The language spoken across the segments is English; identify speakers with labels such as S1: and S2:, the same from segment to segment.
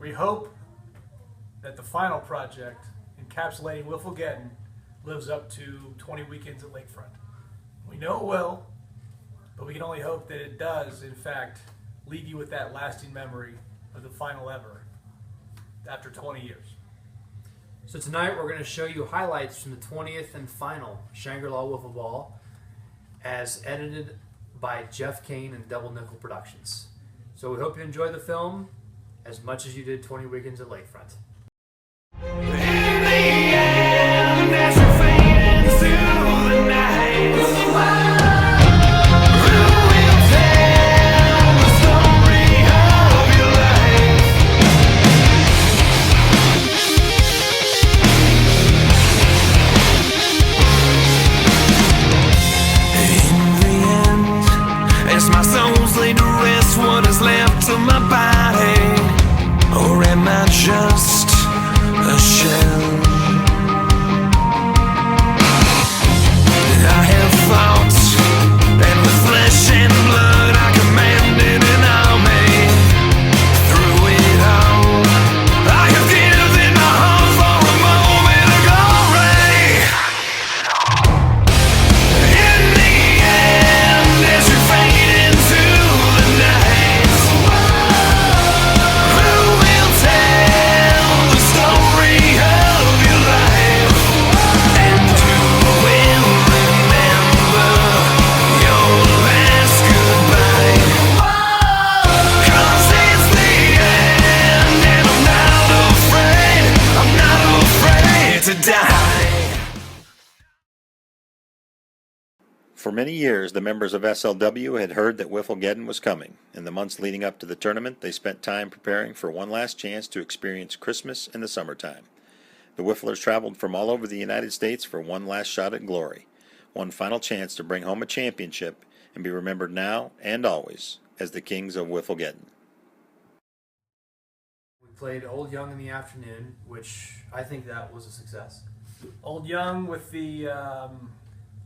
S1: We hope that the final project, encapsulating Wifflegeddon, lives up to 20 weekends at Lakefront. We know it will, but we can only hope that it does, in fact, leave you with that lasting memory of the final ever after 20 years.
S2: So tonight we're going to show you highlights from the 20th and final Shangri La Wiffleball as edited by Jeff Cain and Double Nickel Productions. So we hope you enjoy the film as much as you did 20 weekends at Lakefront.
S3: Just a shell. I have fought, and with flesh and blood I commanded an army. Through it all, I have given my heart for a moment of glory. In the end, as you fade into the night, who will tell the story of your life? And who will remember your last goodbye? 'Cause it's the end, and I'm not afraid to die.
S4: For many years, the members of SLW had heard that Wifflegeddon was coming. In the months leading up to the tournament, they spent time preparing for one last chance to experience Christmas in the summertime. The Wifflers traveled from all over the United States for one last shot at glory, one final chance to bring home a championship and be remembered now and always as the kings of Wifflegeddon.
S2: We played Old Young in the afternoon, which I think that was a success.
S1: Old Young with the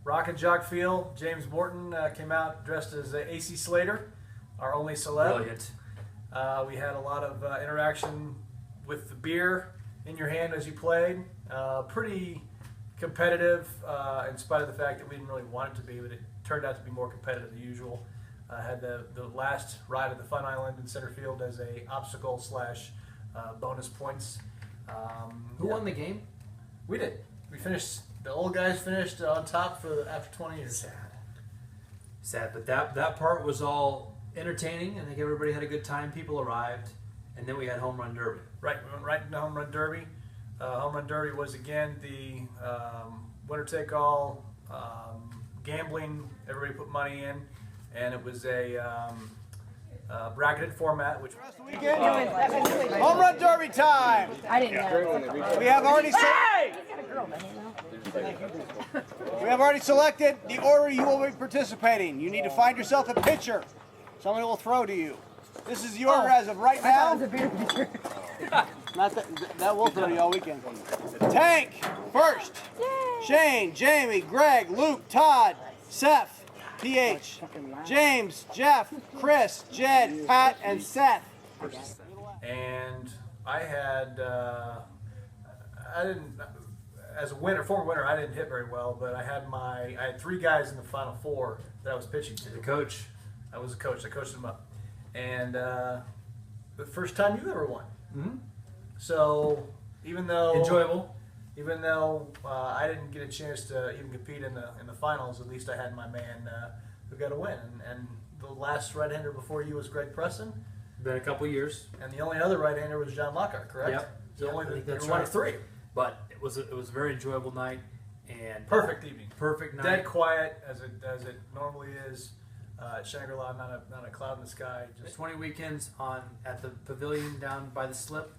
S1: rock and jock feel. James Morton came out dressed as AC Slater, our only celeb.
S2: Brilliant.
S1: We had a lot of interaction with the beer in your hand as you played. Pretty competitive, in spite of the fact that we didn't really want it to be, but it turned out to be more competitive than usual. Had the last ride of the Fun Island in center field as a obstacle / bonus points.
S2: Who won the game?
S1: We did. We finished. The old guys finished on top after 20 years.
S2: Sad, but that part was all entertaining. I think everybody had a good time. People arrived, and then we had Home Run Derby.
S1: Right, we went right into Home Run Derby. Home Run Derby was again the winner-take-all gambling. Everybody put money in, and it was a bracketed format. Which
S5: Home Run Derby time!
S6: I didn't know.
S5: We have already selected the order you will be participating. You need to find yourself a pitcher. Somebody will throw to you. This is the order as of right now.
S6: It was a beer pitcher.
S5: Not that will throw you all weekend. Tank first.
S6: Yay.
S5: Shane, Jamie, Greg, Luke, Todd, Seth, PH, James, Jeff, Chris, Jed, Pat, and Seth.
S1: And I had, I didn't, as a winner, former winner, I didn't hit very well, but I had 3 guys in the final 4 that I was pitching to.
S2: The coach.
S1: I was a coach. I coached them up, and the first time you ever won.
S2: Mm-hmm.
S1: So even though
S2: Enjoyable.
S1: Even though I didn't get a chance to even compete in the finals, at least I had my man who got a win. And the last right-hander before you was Greg Preston.
S2: Been a couple years.
S1: And the only other right-hander was John Lockhart, correct?
S2: Yep.
S1: So only
S2: I think that's
S1: one
S2: right.
S1: of 3.
S2: But it was a very enjoyable night and
S1: Perfect evening.
S2: Perfect night.
S1: Dead quiet as it normally is. Shangri La, not a cloud in the sky. Just
S2: 20 weekends at the pavilion down by the slip,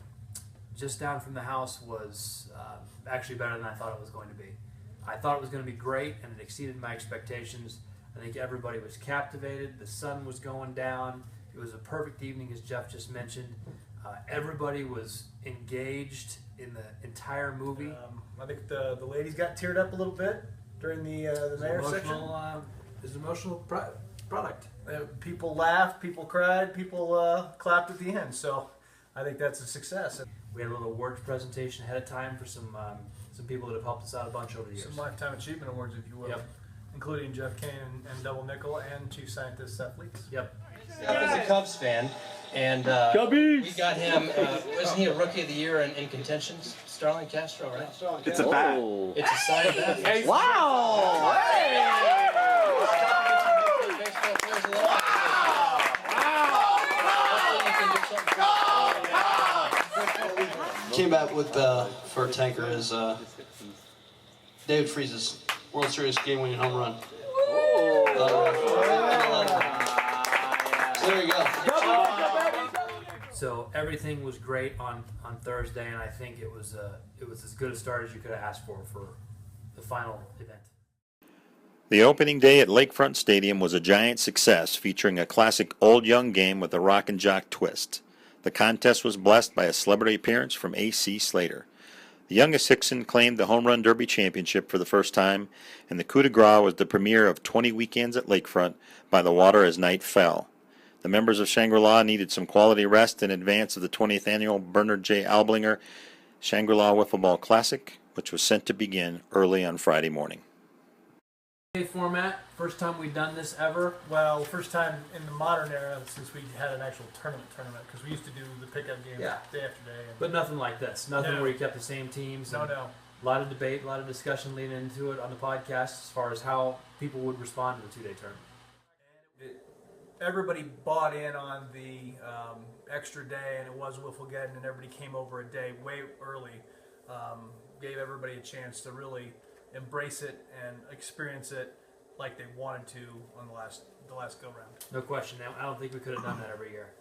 S2: just down from the house, was actually better than I thought it was going to be. I thought it was going to be great, and it exceeded my expectations. I think everybody was captivated. The sun was going down. It was a perfect evening, as Jeff just mentioned. Everybody was engaged in the entire movie.
S1: I think the ladies got teared up a little bit during the mayor section.
S2: It's an emotional product.
S1: People laughed, people cried, people clapped at the end. So I think that's a success.
S2: We had a little awards presentation ahead of time for some people that have helped us out a bunch over the years.
S1: Some Lifetime Achievement Awards, if you will,
S2: Yep.
S1: including Jeff Cain and Double Nickel and Chief Scientist Seth Leaks.
S2: Yep.
S7: Steph is a Cubs fan, and we got him. Wasn't he a Rookie of the Year in contention? Starling Castro, right?
S5: It's a bat.
S7: It's a signed bat.
S5: Wow!
S7: Baseball players of the line. Came back with for Tanker is David Freeze's World Series game-winning home run. So there you go.
S2: So everything was great on Thursday, and I think it was as good a start as you could have asked for the final event.
S4: The opening day at Lakefront Stadium was a giant success, featuring a classic old-young game with a rock and jock twist. The contest was blessed by a celebrity appearance from A.C. Slater. The youngest Hickson claimed the Home Run Derby championship for the first time, and the coup de grace was the premiere of 20 weekends at Lakefront by the water as night fell. The members of Shangri La needed some quality rest in advance of the 20th annual Bernard J. Alblinger Shangri La Wiffleball Classic, which was set to begin early on Friday morning.
S2: Format, first time we've done this ever.
S1: Well, first time in the modern era since we had an actual tournament, because we used to do the pickup games
S2: Yeah.
S1: day after day. And
S2: But nothing like this. Nothing
S1: No.
S2: where you kept the same teams.
S1: no,
S2: and
S1: no.
S2: A lot of debate, a lot of discussion leading into it on the podcast as far as how people would respond to the two-day tournament.
S1: Everybody bought in on the extra day, and it was Wifflegeddon, and everybody came over a day way early. Gave everybody a chance to really embrace it and experience it like they wanted to on the last go round.
S2: No question. I don't think we could have done that every year.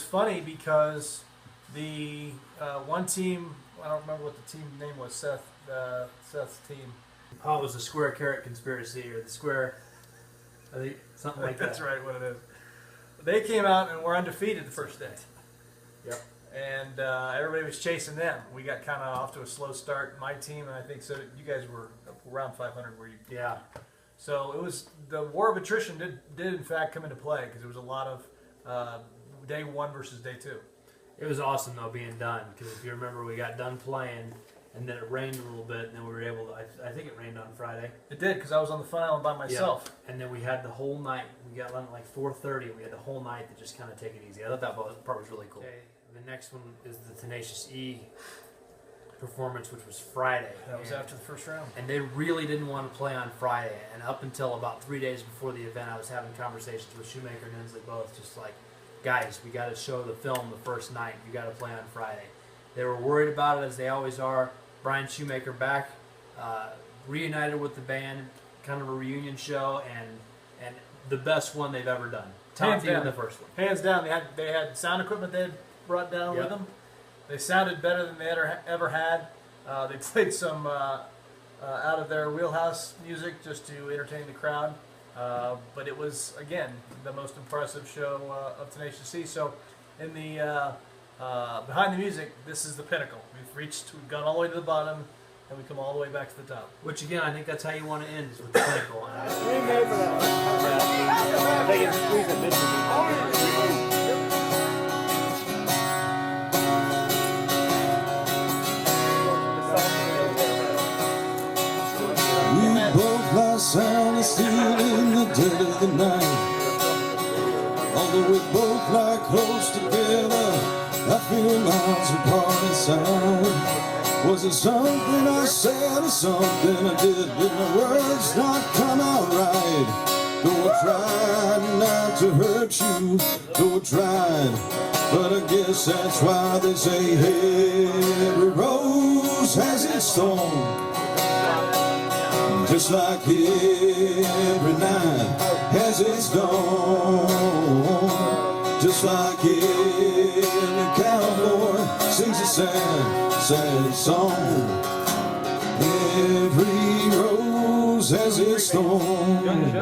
S1: Funny because the one team, I don't remember what the team name was, Seth's team.
S2: Oh, it was the square carrot conspiracy or the square, I think something like that.
S1: That's right, what it is. They came out and were undefeated the first day.
S2: Yep.
S1: And everybody was chasing them. We got kind of off to a slow start, my team, and I think so. You guys were around 500, were you?
S2: Yeah.
S1: So it was, the war of attrition did in fact come into play because there was a lot of day one versus day two.
S2: It was awesome though being done, because if you remember, we got done playing, and then it rained a little bit, and then we were able to. I think it rained on Friday.
S1: It did, because I was on the Fun Island by myself.
S2: Yeah. And then we had the whole night. We got on at like 4:30. We had the whole night to just kind of take it easy. I thought that part was really cool. Okay. The next one is the Tenacious E performance, which was Friday.
S1: That was after the first round.
S2: And they really didn't want to play on Friday. And up until about 3 days before the event, I was having conversations with Shoemaker and Inslee both, just like, guys, we got to show the film the first night. You got to play on Friday. They were worried about it, as they always are. Brian Shoemaker back, reunited with the band, kind of a reunion show, and the best one they've ever done. Top even the first one.
S1: Hands down. They had sound equipment they had brought down with them. They sounded better than they ever had. They played some out of their wheelhouse music just to entertain the crowd. But it was, again, the most impressive show of Tenacious E. So in the behind the music, this is the pinnacle. We've gone all the way to the bottom, and we come all the way back to the top.
S2: Which, again, I think that's how you want to end, is with the pinnacle.
S5: They can squeeze it mid.
S3: Both lie sound asleep in the dead of the night. Although we both lie close together, I feel miles apart inside. Was it something I said or something I did? Did my words not come out right? Though I tried not to hurt you, though I tried, but I guess that's why they say every rose has its thorn. Just like every night has its dawn. Just like every cowboy sings a sad, sad song. Every rose has its thorn.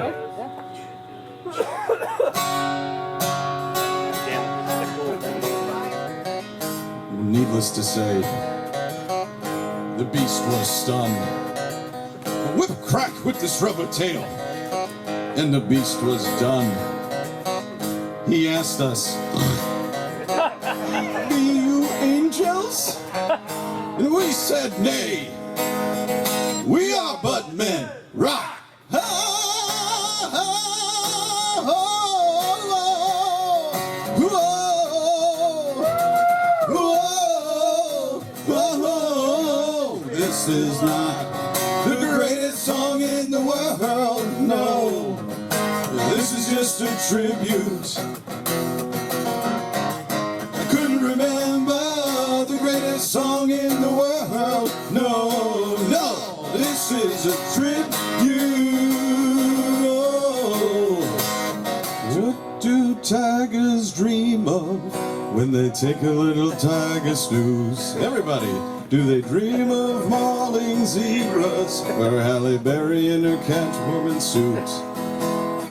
S3: Needless to say, the beast was stunned. Whip crack with this rubber tail, and the beast was done. He asked us, "Be you angels?" And we said, "Nay, we are but men." Rock! This is not the greatest song in the world, no. This is just a tribute. I couldn't remember the greatest song in the world, no, no. This is a tribute. What do tigers dream of when they take a little tiger snooze? Everybody. Do they dream of mauling zebras, or Halle Berry in her Catwoman suit?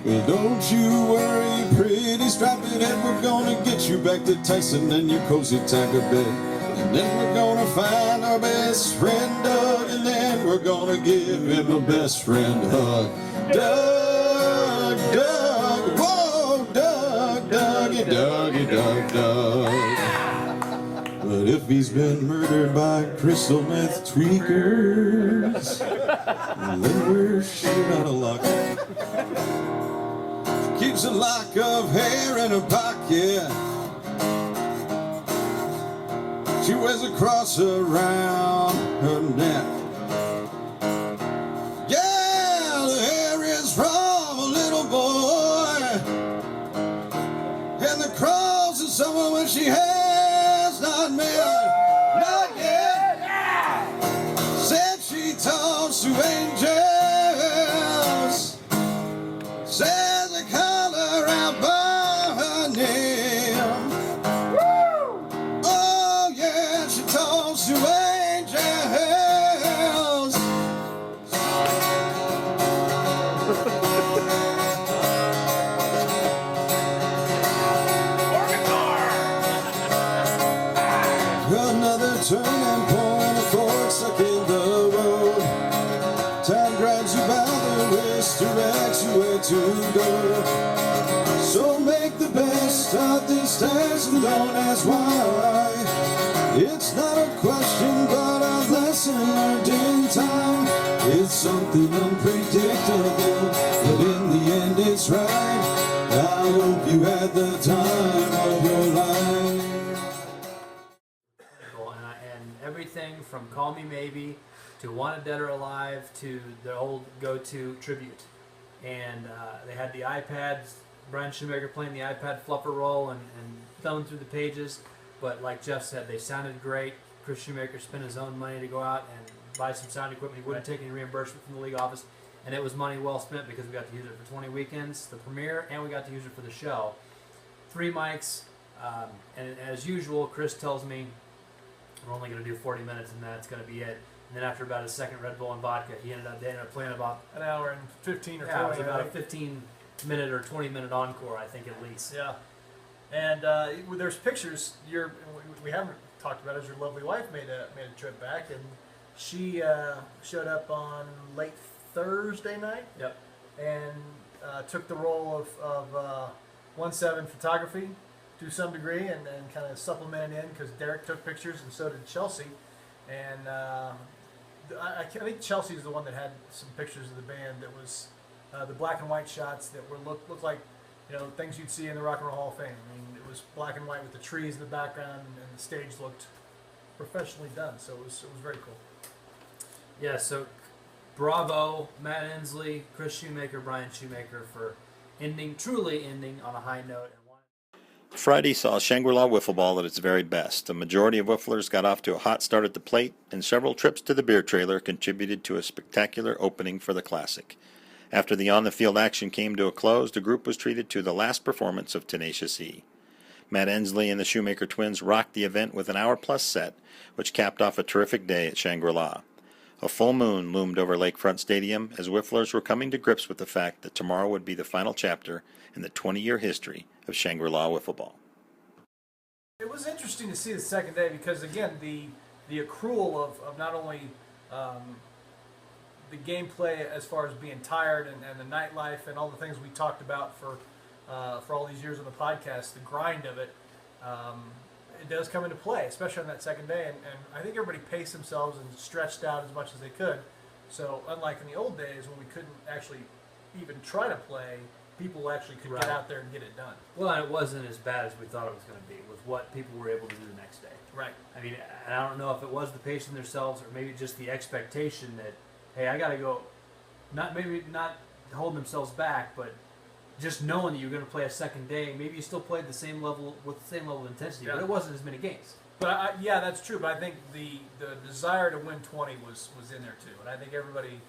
S3: Well, don't you worry, pretty strapping head. We're gonna get you back to Tyson and your cozy tiger bed. And then we're gonna find our best friend Doug, and then we're gonna give him a best friend hug. Doug, Doug, whoa, Doug, Dougie, Dougie, Doug, Doug. But if he's been murdered by crystal meth tweakers, then we're shit out of luck. She keeps a lock of hair in her pocket. She wears a cross around her neck. Yeah, the hair is from a little boy, and the cross is someone she has not met, not yet. Said she talks to angels, says they call her out by her name. Oh yeah, she talks to angels. Another turning point, a fork stuck in the road. Time grabs you by the wrist, directs you where to go. So make the best of these times and don't ask why. It's not a question but a lesson learned in time. It's something unpredictable, but in the end it's right. I hope you had the time of your life.
S2: And everything from Call Me Maybe to Wanted Dead or Alive to the old go-to tribute. And they had the iPads, Brian Shoemaker playing the iPad fluffer roll and thumbing through the pages. But like Jeff said, they sounded great. Chris Shoemaker spent his own money to go out and buy some sound equipment. He wouldn't take any reimbursement from the league office. And it was money well spent because we got to use it for 20 weekends, the premiere, and we got to use it for the show. 3 mics, and as usual, Chris tells me we're only going to do 40 minutes and that's going to be it. And then after about a second Red Bull and vodka, they ended up playing about
S1: an hour and 15 or 20.
S2: Yeah, it was about a 15-minute or 20-minute encore, I think, at least.
S1: Yeah. And there's pictures. We haven't talked about it, as your lovely wife made a trip back, and she showed up on late Thursday night.
S2: Yep.
S1: And took the role of 1/7 photography to some degree, and kind of supplemented in because Derek took pictures and so did Chelsea. And I think Chelsea's the one that had some pictures of the band that was the black and white shots that were looked like, things you'd see in the Rock and Roll Hall of Fame. I mean, it was black and white with the trees in the background, and the stage looked professionally done. So it was very cool.
S2: Yeah. So bravo, Matt Ensley, Chris Shoemaker, Brian Shoemaker for truly ending on a high note.
S4: Friday saw Shangri La Wiffleball at its very best. The majority of Wifflers got off to a hot start at the plate, and several trips to the beer trailer contributed to a spectacular opening for the Classic. After the on-the-field action came to a close, the group was treated to the last performance of Tenacious E. Matt Ensley and the Shoemaker twins rocked the event with an hour-plus set, which capped off a terrific day at Shangri La. A full moon loomed over Lakefront Stadium as Wifflers were coming to grips with the fact that tomorrow would be the final chapter in the 20-year history of Shangri La Wiffleball.
S1: It was interesting to see the second day because, again, the accrual of not only the gameplay as far as being tired and the nightlife and all the things we talked about for all these years on the podcast, the grind of it, it does come into play, especially on that second day. And I think everybody paced themselves and stretched out as much as they could. So unlike in the old days when we couldn't actually even try to play, people actually could get out there and get it done.
S2: Well, and it wasn't as bad as we thought it was going to be with what people were able to do the next day.
S1: Right.
S2: I mean, and I don't know if it was the pacing themselves or maybe just the expectation that, hey, I got to go, not holding themselves back, but just knowing that you're going to play a second day. Maybe you still played with the same level of intensity, but it wasn't as many games.
S1: But yeah, that's true. But I think the desire to win 20 was in there too. And I think everybody,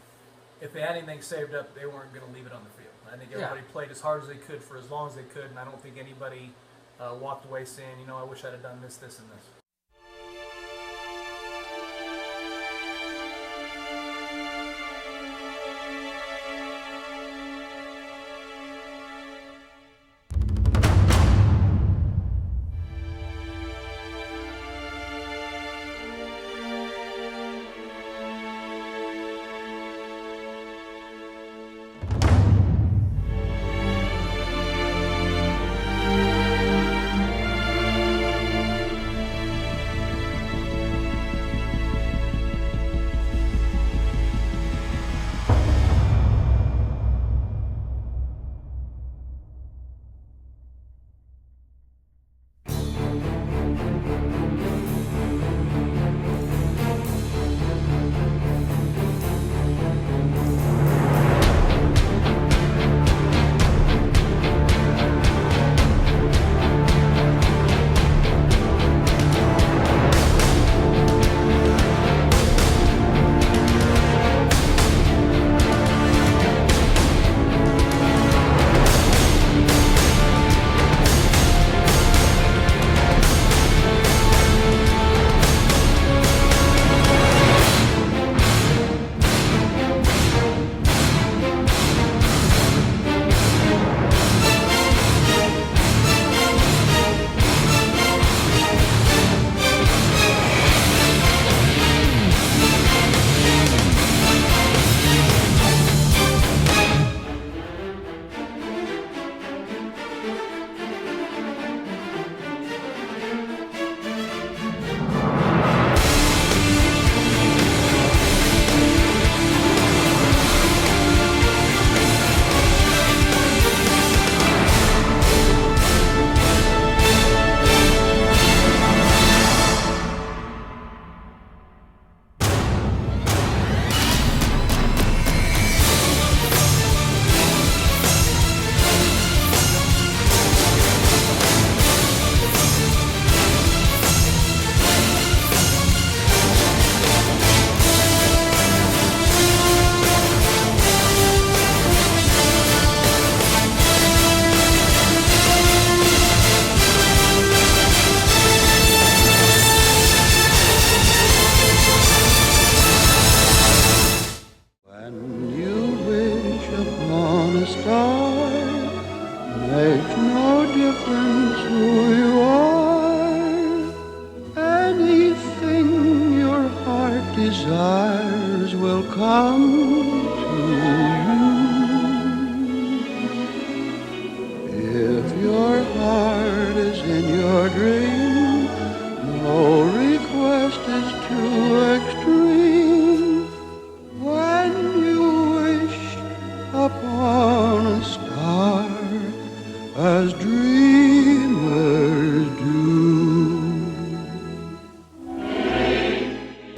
S1: if they had anything saved up, they weren't going to leave it on the field. I think everybody played as hard as they could for as long as they could, and I don't think anybody walked away saying, I wish I'd have done this, this, and this.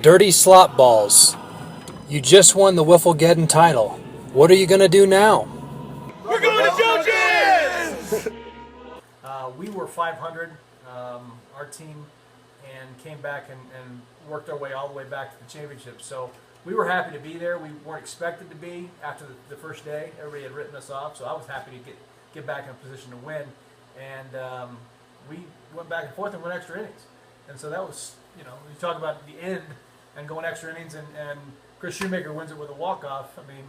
S8: Dirty slop balls. You just won the Wifflegeddon title. What are you going to do now?
S5: We're going to Judges!
S1: We were 500, our team, and came back and worked our way all the way back to the championship. So we were happy to be there. We weren't expected to be after the first day. Everybody had written us off, so I was happy to get back in a position to win. And we went back and forth and went extra innings. And so that was, you talk about the end and going extra innings, and Chris Shoemaker wins it with a walk-off. I mean,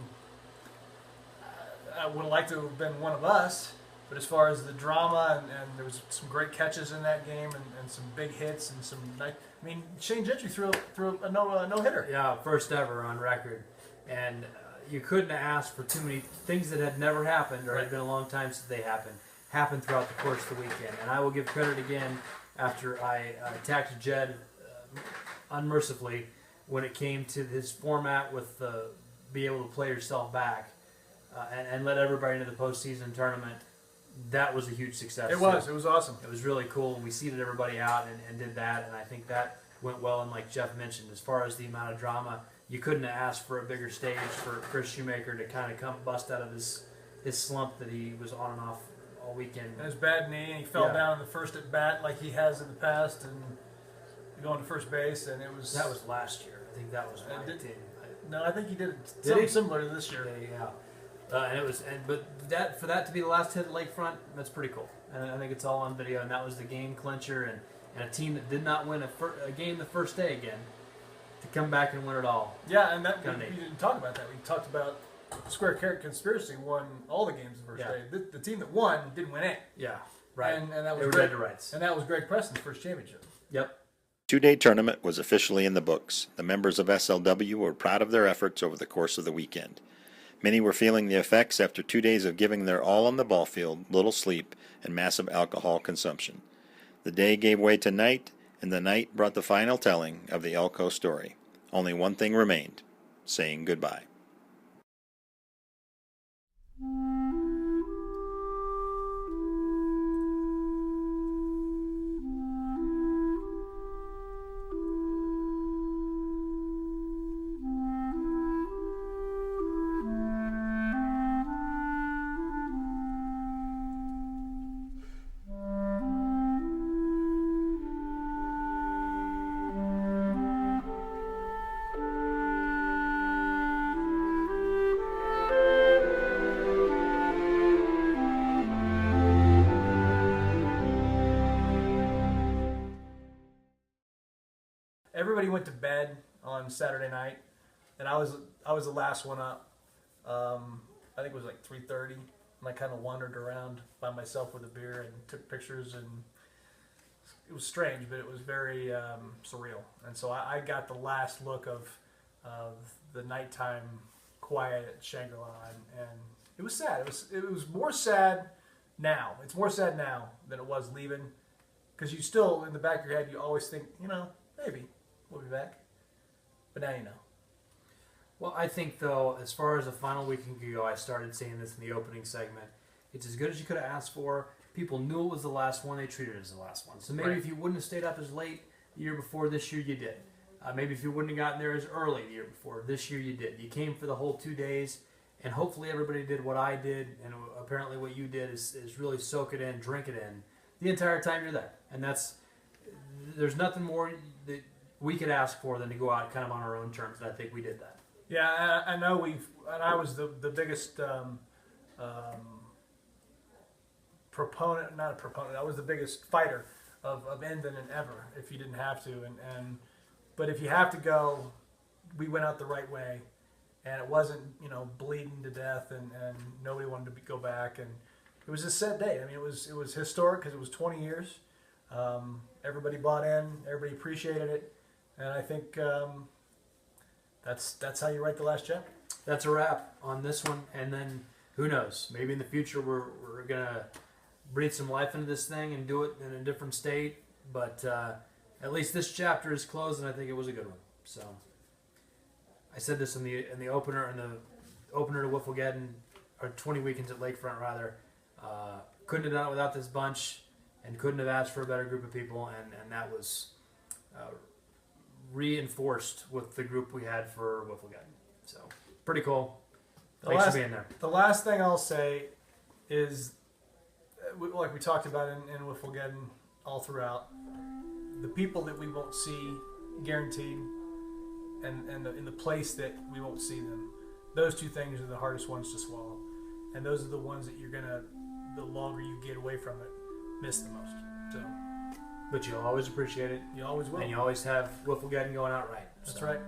S1: I would have liked to have been one of us, but as far as the drama, and there was some great catches in that game, and some big hits, and some nice. I mean, Shane Gentry threw a no-hitter.
S2: Yeah, first ever on record. And you couldn't have asked for too many things that had never happened, or had been a long time since they happened throughout the course of the weekend. And I will give credit again after I attacked Jed unmercifully when it came to this format with be able to play yourself back and let everybody into the postseason tournament. That was a huge success.
S1: It was awesome.
S2: It was really cool, and we seated everybody out and did that, and I think that went well. And like Jeff mentioned, as far as the amount of drama, you couldn't have asked for a bigger stage for Chris Shoemaker to kind of come bust out of his slump that he was on and off all weekend.
S1: And his bad knee, and he fell down in the first at bat like he has in the past, and going to first base, and it was...
S2: That was last year. I think that was 19.
S1: No, I think he did something similar to this year.
S2: Yeah. But for that to be the last hit at Lakefront, that's pretty cool. And I think it's all on video. And that was the game clincher, and a team that did not win a game the first day again to come back and win it all.
S1: Yeah, and that we didn't talk about that. We talked about Square Carrot Conspiracy won all the games the first day. The team that won didn't win it.
S2: Yeah, right.
S1: And that was
S2: they were
S1: Greg,
S2: dead to rights.
S1: And that was Greg Preston's first championship.
S2: Yep.
S4: 2-day tournament was officially in the books. The members of SLW were proud of their efforts over the course of the weekend. Many were feeling the effects after 2 days of giving their all on the ball field, little sleep, and massive alcohol consumption. The day gave way to night, and the night brought the final telling of the Elko story. Only one thing remained: saying goodbye.
S1: Everybody went to bed on Saturday night, and I was the last one up. I think it was like 3:30, and I kind of wandered around by myself with a beer and took pictures, and it was strange, but it was very surreal. And so I got the last look of the nighttime quiet at Shangri La, and it was sad. It was more sad now. It's more sad now than it was leaving, because you still, in the back of your head, you always think, maybe we'll be back. But now you know.
S2: Well, I think, though, as far as the final weekend ago, I started saying this in the opening segment. It's as good as you could have asked for. People knew it was the last one. They treated it as the last one. So maybe if you wouldn't have stayed up as late the year before, this year you did. Maybe if you wouldn't have gotten there as early the year before, this year you did. You came for the whole 2 days, and hopefully everybody did what I did, and apparently what you did is really soak it in, drink it in, the entire time you're there. And there's nothing more that we could ask for than to go out kind of on our own terms, and I think we did that.
S1: Yeah, I know I was the biggest proponent, not a proponent, I was the biggest fighter of ending and ever if you didn't have to. But if you have to go, we went out the right way, and it wasn't, bleeding to death, and nobody wanted to go back, and it was a set date. I mean, it was historic because it was 20 years. Everybody bought in, everybody appreciated it, and I think that's how you write the last chapter.
S2: That's a wrap on this one, and then who knows? Maybe in the future we're gonna breathe some life into this thing and do it in a different state. But at least this chapter is closed, and I think it was a good one. So I said this in the opener to Wifflegeddon, or 20 weekends at Lakefront rather. Couldn't have done it without this bunch, and couldn't have asked for a better group of people, and that was reinforced with the group we had for Wifflegeddon. So pretty cool.
S1: The
S2: Thanks
S1: last,
S2: for being there.
S1: The last thing I'll say is, like we talked about in Wifflegeddon all throughout, the people that we won't see guaranteed, and in the place that we won't see them. Those two things are the hardest ones to swallow, and those are the ones that you're gonna, the longer you get away from it, miss the most. So,
S2: But you'll always appreciate it,
S1: you always will.
S2: and you always have Wifflegeddon going out right.
S1: That's
S2: So,
S1: right.